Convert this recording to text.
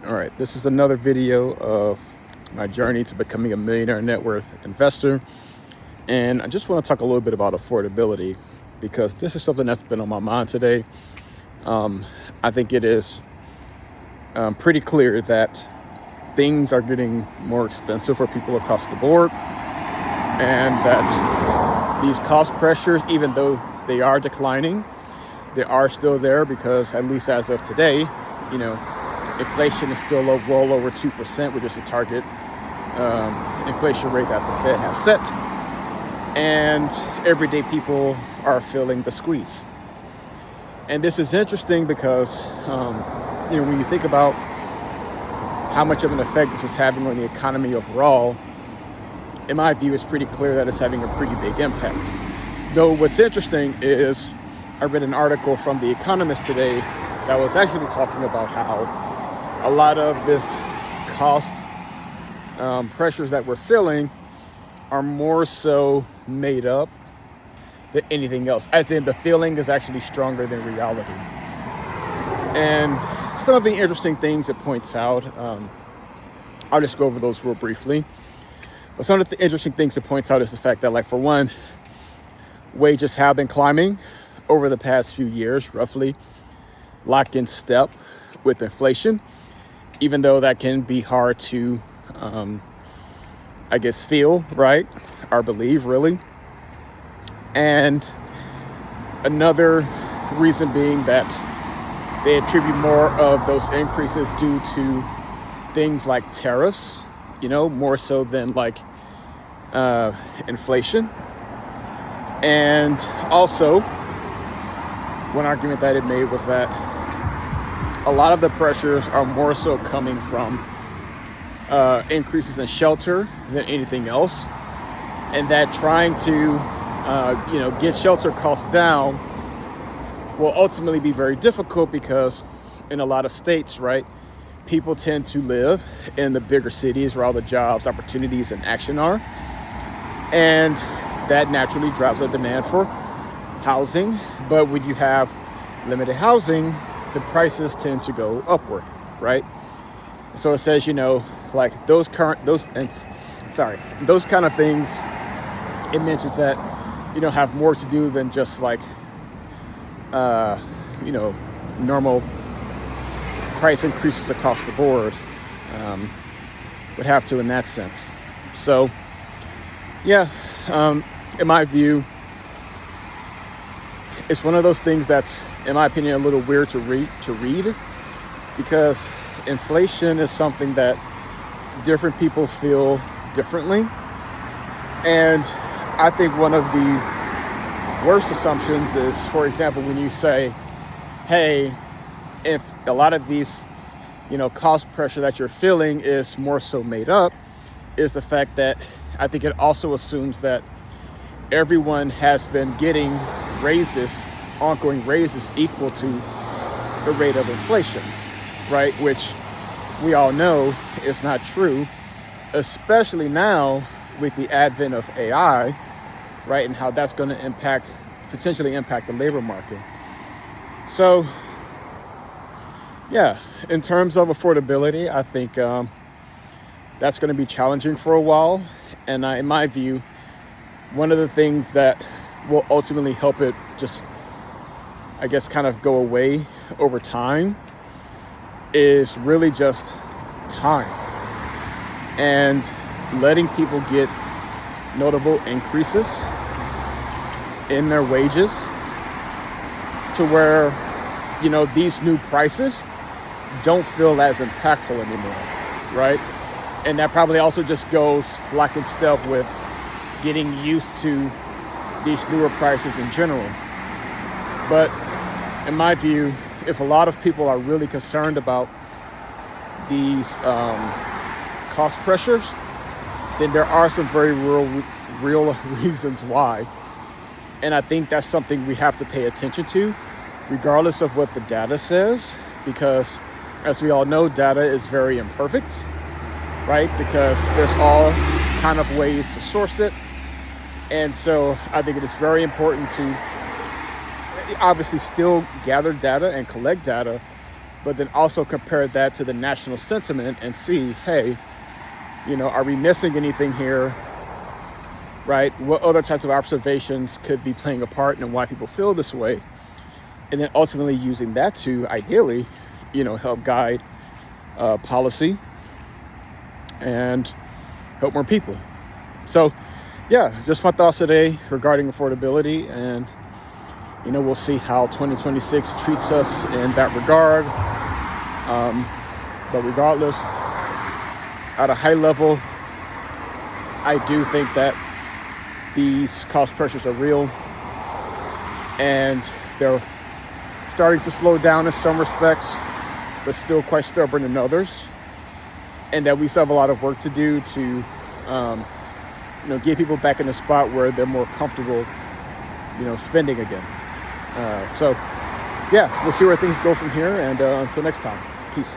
All right, this is another video of my journey to becoming a millionaire net worth investor. And I just want to talk a little bit about affordability because this is something that's been on my mind today. I think it is pretty clear that things are getting more expensive for people across the board, and that these cost pressures, even though they are declining, they are still there because, at least as of today, inflation is still well over 2%, which is the target inflation rate that the Fed has set. And everyday people are feeling the squeeze. And this is interesting because, when you think about how much of an effect this is having on the economy overall, in my view, it's pretty clear that it's having a pretty big impact. Though what's interesting is I read an article from The Economist today that was actually talking about how a lot of this cost pressures that we're feeling are more so made up than anything else. As in, the feeling is actually stronger than reality. And some of the interesting things it points out, I'll just go over those real briefly. But some of the interesting things it points out is the fact that, for one, wages have been climbing over the past few years, roughly locked in step with inflation, even though that can be hard to, feel, right? Or believe, really. And another reason being that they attribute more of those increases due to things like tariffs, more so than inflation. And also, one argument that it made was that a lot of the pressures are more so coming from increases in shelter than anything else, and that trying to get shelter costs down will ultimately be very difficult because in a lot of states, right, people tend to live in the bigger cities where all the jobs, opportunities, and action are, and that naturally drives the demand for housing. But when you have limited housing, the prices tend to go upward, right? So it says, those kind of things, it mentions that, have more to do than just normal price increases across the board, would have to in that sense. So, in my view, it's one of those things that's, in my opinion, a little weird to read because inflation is something that different people feel differently. And I think one of the worst assumptions is, for example, when you say, hey, if a lot of these, cost pressure that you're feeling is more so made up, is the fact that I think it also assumes that everyone has been getting ongoing raises equal to the rate of inflation, right? Which we all know is not true, especially now with the advent of AI, right? And how that's going to potentially impact the labor market. So, in terms of affordability, I think that's going to be challenging for a while. And in my view, one of the things that will ultimately help it just, kind of go away over time is really just time and letting people get notable increases in their wages to where, these new prices don't feel as impactful anymore, right? And that probably also just goes in step with getting used to these newer prices in general. But in my view, if a lot of people are really concerned about these cost pressures, then there are some very real reasons why. And I think that's something we have to pay attention to, regardless of what the data says, because as we all know, data is very imperfect, right? Because there's all kind of ways to source it. And so I think it is very important to obviously still gather data and collect data, but then also compare that to the national sentiment and see, hey, are we missing anything here, right? What other types of observations could be playing a part in why people feel this way? And then ultimately using that to ideally, help guide policy and help more people. So yeah, just my thoughts today regarding affordability, and we'll see how 2026 treats us in that regard. But regardless, at a high level, I do think that these cost pressures are real, and they're starting to slow down in some respects, but still quite stubborn in others, and that we still have a lot of work to do to get people back in a spot where they're more comfortable spending again. So yeah, we'll see where things go from here, and until next time, peace.